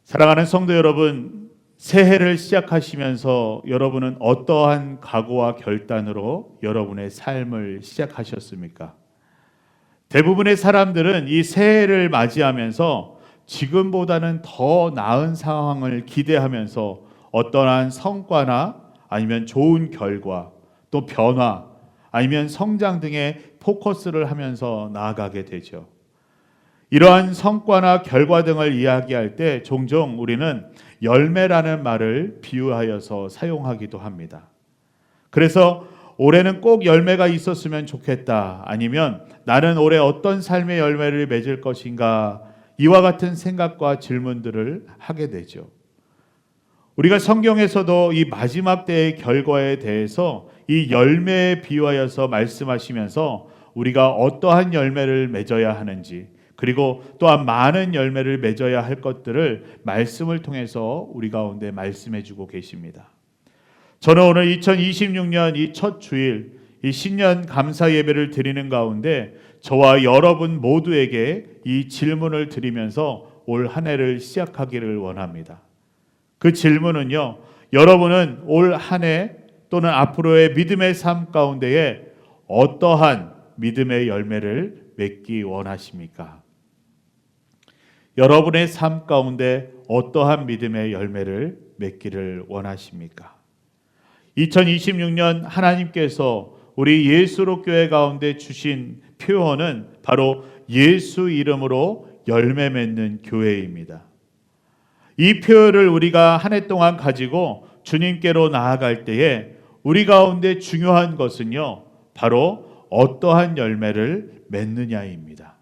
사랑하는 성도 여러분, 새해를 시작하시면서 여러분은 어떠한 각오와 결단으로 여러분의 삶을 시작하셨습니까? 대부분의 사람들은 이 새해를 맞이하면서 지금보다는 더 나은 상황을 기대하면서 어떠한 성과나 아니면 좋은 결과, 또 변화, 아니면 성장 등의 포커스를 하면서 나아가게 되죠. 이러한 성과나 결과 등을 이야기할 때 종종 우리는 열매라는 말을 비유하여서 사용하기도 합니다. 그래서 올해는 꼭 열매가 있었으면 좋겠다, 아니면 나는 올해 어떤 삶의 열매를 맺을 것인가, 이와 같은 생각과 질문들을 하게 되죠. 우리가 성경에서도 이 마지막 때의 결과에 대해서 이 열매에 비유하여서 말씀하시면서 우리가 어떠한 열매를 맺어야 하는지, 그리고 또한 많은 열매를 맺어야 할 것들을 말씀을 통해서 우리 가운데 말씀해 주고 계십니다. 저는 오늘 2026년 이 첫 주일, 이 신년 감사 예배를 드리는 가운데 저와 여러분 모두에게 이 질문을 드리면서 올 한 해를 시작하기를 원합니다. 그 질문은요, 여러분은 올 한 해 또는 앞으로의 믿음의 삶 가운데에 어떠한 믿음의 열매를 맺기 원하십니까? 여러분의 삶 가운데 어떠한 믿음의 열매를 맺기를 원하십니까? 2026년 하나님께서 우리 예수로 교회 가운데 주신 표어는 바로 예수 이름으로 열매 맺는 교회입니다. 이 표어를 우리가 한 해 동안 가지고 주님께로 나아갈 때에 우리 가운데 중요한 것은요, 바로 어떠한 열매를 맺느냐입니다.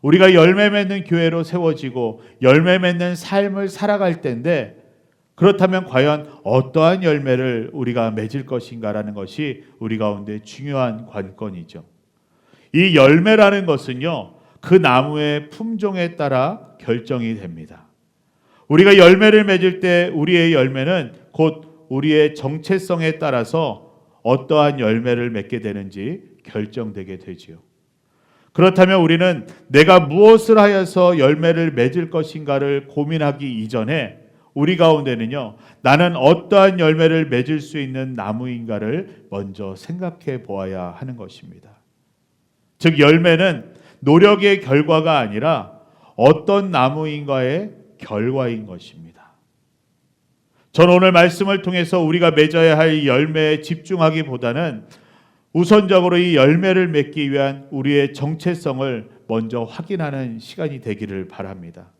우리가 열매 맺는 교회로 세워지고 열매 맺는 삶을 살아갈 때인데, 그렇다면 과연 어떠한 열매를 우리가 맺을 것인가라는 것이 우리 가운데 중요한 관건이죠. 이 열매라는 것은요, 그 나무의 품종에 따라 결정이 됩니다. 우리가 열매를 맺을 때 우리의 열매는 곧 우리의 정체성에 따라서 어떠한 열매를 맺게 되는지 결정되게 되지요. 그렇다면 우리는 내가 무엇을 하여서 열매를 맺을 것인가를 고민하기 이전에 우리 가운데는요, 나는 어떠한 열매를 맺을 수 있는 나무인가를 먼저 생각해 보아야 하는 것입니다. 즉, 열매는 노력의 결과가 아니라 어떤 나무인가의 결과인 것입니다. 저는 오늘 말씀을 통해서 우리가 맺어야 할 열매에 집중하기보다는 우선적으로 이 열매를 맺기 위한 우리의 정체성을 먼저 확인하는 시간이 되기를 바랍니다.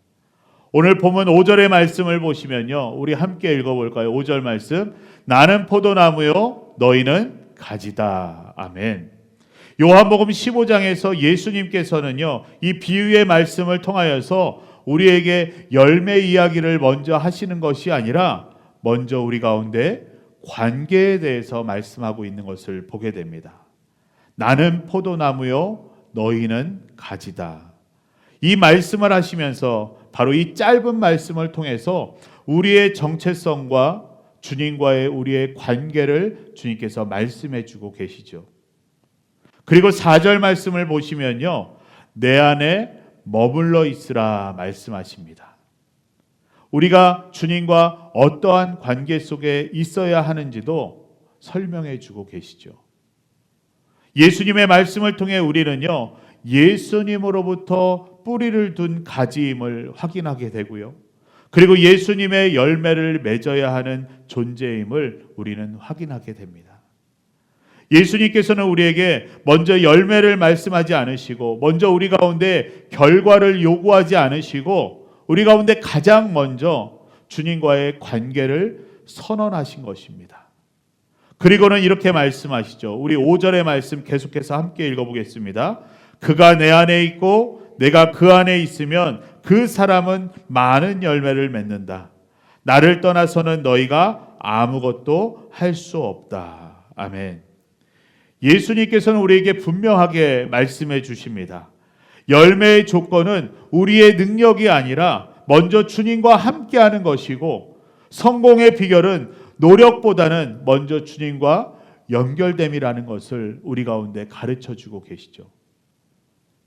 오늘 본문 5절의 말씀을 보시면요, 우리 함께 읽어볼까요? 5절 말씀, 나는 포도나무요 너희는 가지다. 아멘. 요한복음 15장에서 예수님께서는요, 이 비유의 말씀을 통하여서 우리에게 열매 이야기를 먼저 하시는 것이 아니라 먼저 우리 가운데 관계에 대해서 말씀하고 있는 것을 보게 됩니다. 나는 포도나무요 너희는 가지다. 이 말씀을 하시면서 바로 이 짧은 말씀을 통해서 우리의 정체성과 주님과의 우리의 관계를 주님께서 말씀해 주고 계시죠. 그리고 4절 말씀을 보시면요, 내 안에 머물러 있으라 말씀하십니다. 우리가 주님과 어떠한 관계 속에 있어야 하는지도 설명해 주고 계시죠. 예수님의 말씀을 통해 우리는요, 예수님으로부터 뿌리를 둔 가지임을 확인하게 되고요, 그리고 예수님의 열매를 맺어야 하는 존재임을 우리는 확인하게 됩니다. 예수님께서는 우리에게 먼저 열매를 말씀하지 않으시고, 먼저 우리 가운데 결과를 요구하지 않으시고, 우리 가운데 가장 먼저 주님과의 관계를 선언하신 것입니다. 그리고는 이렇게 말씀하시죠. 우리 5절의 말씀 계속해서 함께 읽어보겠습니다. 그가 내 안에 있고 내가 그 안에 있으면 그 사람은 많은 열매를 맺는다. 나를 떠나서는 너희가 아무것도 할 수 없다. 아멘. 예수님께서는 우리에게 분명하게 말씀해 주십니다. 열매의 조건은 우리의 능력이 아니라 먼저 주님과 함께하는 것이고, 성공의 비결은 노력보다는 먼저 주님과 연결됨이라는 것을 우리 가운데 가르쳐 주고 계시죠.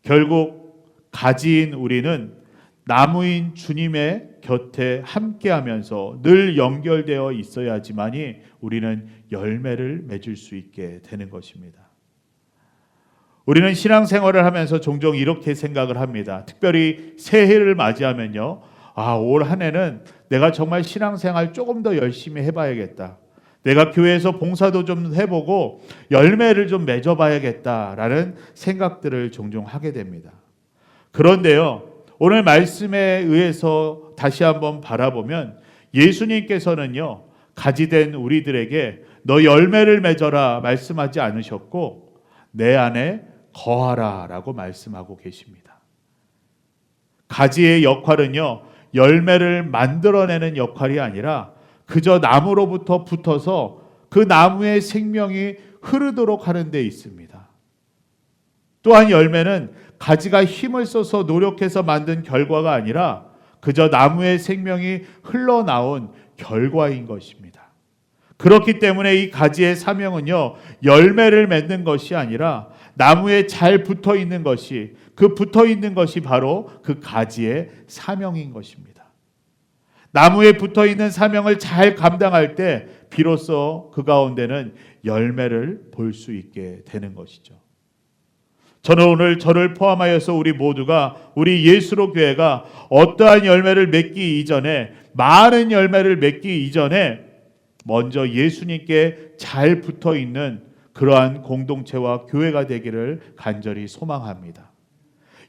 결국 가지인 우리는 나무인 주님의 곁에 함께하면서 늘 연결되어 있어야지만이 우리는 열매를 맺을 수 있게 되는 것입니다. 우리는 신앙생활을 하면서 종종 이렇게 생각을 합니다. 특별히 새해를 맞이하면요. 올 한 해는 내가 정말 신앙생활 조금 더 열심히 해봐야겠다. 내가 교회에서 봉사도 좀 해보고 열매를 좀 맺어봐야겠다라는 생각들을 종종 하게 됩니다. 그런데요, 오늘 말씀에 의해서 다시 한번 바라보면 예수님께서는요, 가지된 우리들에게 너 열매를 맺어라 말씀하지 않으셨고 내 안에 거하라 라고 말씀하고 계십니다. 가지의 역할은요, 열매를 만들어내는 역할이 아니라 그저 나무로부터 붙어서 그 나무의 생명이 흐르도록 하는 데 있습니다. 또한 열매는 가지가 힘을 써서 노력해서 만든 결과가 아니라 그저 나무의 생명이 흘러나온 결과인 것입니다. 그렇기 때문에 이 가지의 사명은요, 열매를 맺는 것이 아니라 나무에 잘 붙어 있는 것이, 그 붙어 있는 것이 바로 그 가지의 사명인 것입니다. 나무에 붙어 있는 사명을 잘 감당할 때 비로소 그 가운데는 열매를 볼 수 있게 되는 것이죠. 저는 오늘 저를 포함하여서 우리 모두가, 우리 예수로 교회가 어떠한 열매를 맺기 이전에, 많은 열매를 맺기 이전에 먼저 예수님께 잘 붙어 있는 그러한 공동체와 교회가 되기를 간절히 소망합니다.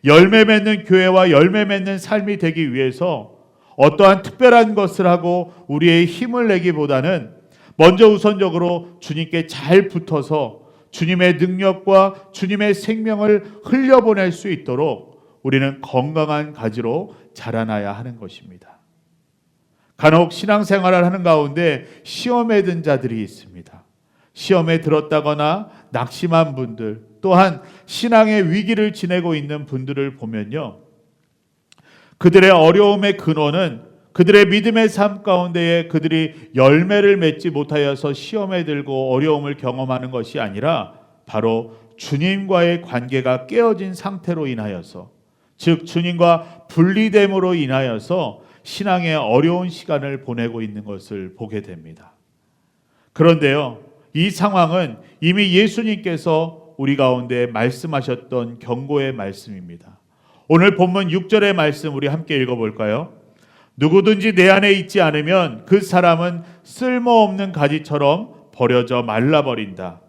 열매 맺는 교회와 열매 맺는 삶이 되기 위해서 어떠한 특별한 것을 하고 우리의 힘을 내기보다는 먼저 우선적으로 주님께 잘 붙어서 주님의 능력과 주님의 생명을 흘려보낼 수 있도록 우리는 건강한 가지로 자라나야 하는 것입니다. 간혹 신앙생활을 하는 가운데 시험에 든 자들이 있습니다. 시험에 들었다거나 낙심한 분들, 또한 신앙의 위기를 지내고 있는 분들을 보면요, 그들의 어려움의 근원은 그들의 믿음의 삶 가운데에 그들이 열매를 맺지 못하여서 시험에 들고 어려움을 경험하는 것이 아니라 바로 주님과의 관계가 깨어진 상태로 인하여서, 즉 주님과 분리됨으로 인하여서 신앙의 어려운 시간을 보내고 있는 것을 보게 됩니다. 그런데요, 이 상황은 이미 예수님께서 우리 가운데 말씀하셨던 경고의 말씀입니다. 오늘 본문 6절의 말씀 우리 함께 읽어볼까요? 누구든지 내 안에 있지 않으면 그 사람은 쓸모없는 가지처럼 버려져 말라버린다.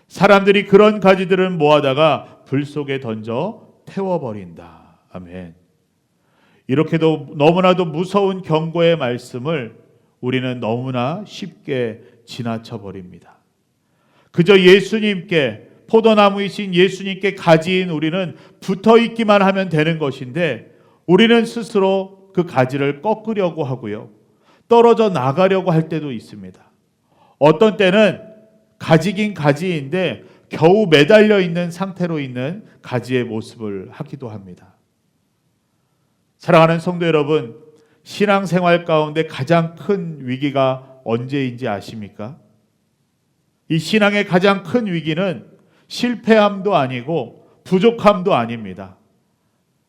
사람들이 그런 가지들은 모아다가 불 속에 던져 태워버린다. 아멘. 이렇게도 너무나도 무서운 경고의 말씀을 우리는 너무나 쉽게 지나쳐버립니다. 그저 예수님께, 포도나무이신 예수님께 가지인 우리는 붙어있기만 하면 되는 것인데 우리는 스스로 그 가지를 꺾으려고 하고요, 떨어져 나가려고 할 때도 있습니다. 어떤 때는 가지긴 가지인데 겨우 매달려 있는 상태로 있는 가지의 모습을 하기도 합니다. 사랑하는 성도 여러분, 신앙생활 가운데 가장 큰 위기가 언제인지 아십니까? 이 신앙의 가장 큰 위기는 실패함도 아니고 부족함도 아닙니다.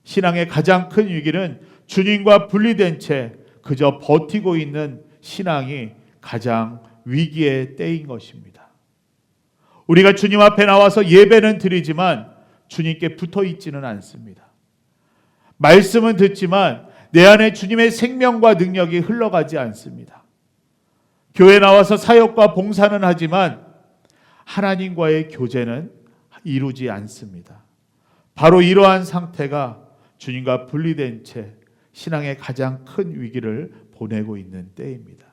신앙의 가장 큰 위기는 주님과 분리된 채 그저 버티고 있는 신앙이 가장 위기의 때인 것입니다. 우리가 주님 앞에 나와서 예배는 드리지만 주님께 붙어 있지는 않습니다. 말씀은 듣지만 내 안에 주님의 생명과 능력이 흘러가지 않습니다. 교회 나와서 사역과 봉사는 하지만 하나님과의 교제는 이루지 않습니다. 바로 이러한 상태가 주님과 분리된 채 신앙의 가장 큰 위기를 보내고 있는 때입니다.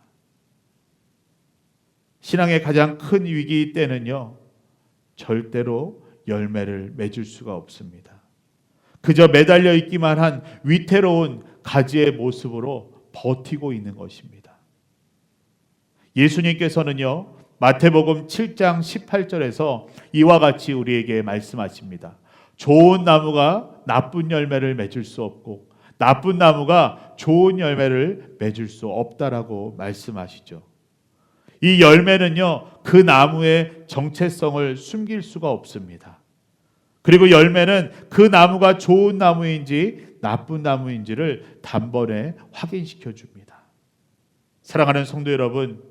신앙의 가장 큰 위기 때는요, 절대로 열매를 맺을 수가 없습니다. 그저 매달려 있기만 한 위태로운 가지의 모습으로 버티고 있는 것입니다. 예수님께서는요, 마태복음 7장 18절에서 이와 같이 우리에게 말씀하십니다. 좋은 나무가 나쁜 열매를 맺을 수 없고 나쁜 나무가 좋은 열매를 맺을 수 없다라고 말씀하시죠. 이 열매는요, 그 나무의 정체성을 숨길 수가 없습니다. 그리고 열매는 그 나무가 좋은 나무인지 나쁜 나무인지를 단번에 확인시켜 줍니다. 사랑하는 성도 여러분,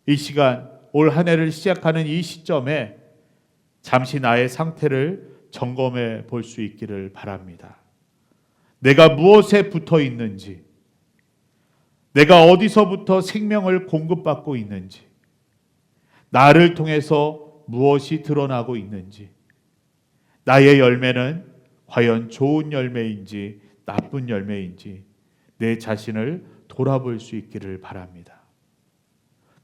이 시간 올 한 해를 시작하는 이 시점에 잠시 나의 상태를 점검해 볼 수 있기를 바랍니다. 내가 무엇에 붙어 있는지, 내가 어디서부터 생명을 공급받고 있는지, 나를 통해서 무엇이 드러나고 있는지, 나의 열매는 과연 좋은 열매인지 나쁜 열매인지 내 자신을 돌아볼 수 있기를 바랍니다.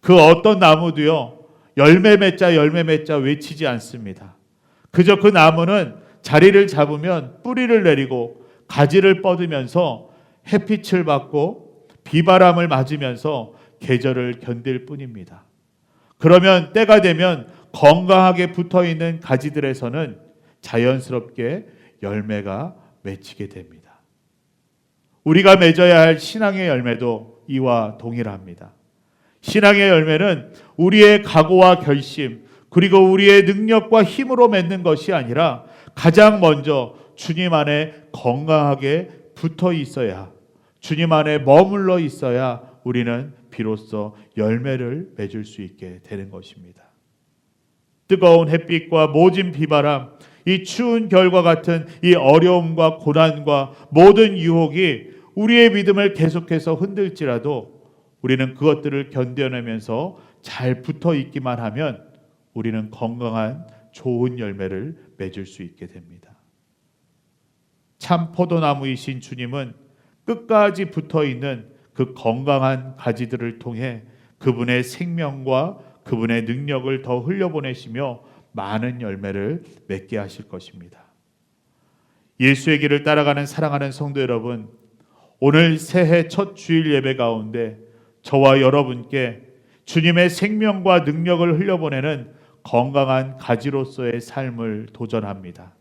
그 어떤 나무도요, 열매 맺자 열매 맺자 외치지 않습니다. 그저 그 나무는 자리를 잡으면 뿌리를 내리고 가지를 뻗으면서 햇빛을 받고 비바람을 맞으면서 계절을 견딜 뿐입니다. 그러면 때가 되면 건강하게 붙어있는 가지들에서는 자연스럽게 열매가 맺히게 됩니다. 우리가 맺어야 할 신앙의 열매도 이와 동일합니다. 신앙의 열매는 우리의 각오와 결심, 그리고 우리의 능력과 힘으로 맺는 것이 아니라 가장 먼저 주님 안에 건강하게 붙어 있어야, 주님 안에 머물러 있어야 우리는 비로소 열매를 맺을 수 있게 되는 것입니다. 뜨거운 햇빛과 모진 비바람, 이 추운 겨울과 같은 이 어려움과 고난과 모든 유혹이 우리의 믿음을 계속해서 흔들지라도 우리는 그것들을 견뎌내면서 잘 붙어 있기만 하면 우리는 건강한 좋은 열매를 맺을 수 있게 됩니다. 참 포도나무이신 주님은 끝까지 붙어 있는 그 건강한 가지들을 통해 그분의 생명과 그분의 능력을 더 흘려보내시며 많은 열매를 맺게 하실 것입니다. 예수의 길을 따라가는 사랑하는 성도 여러분, 오늘 새해 첫 주일 예배 가운데 저와 여러분께 주님의 생명과 능력을 흘려보내는 건강한 가지로서의 삶을 도전합니다.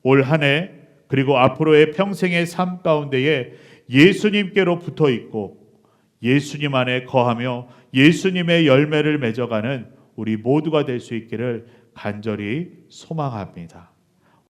올 한 해 그리고 앞으로의 평생의 삶 가운데에 예수님께로 붙어 있고 예수님 안에 거하며 예수님의 열매를 맺어가는 우리 모두가 될 수 있기를 간절히 소망합니다.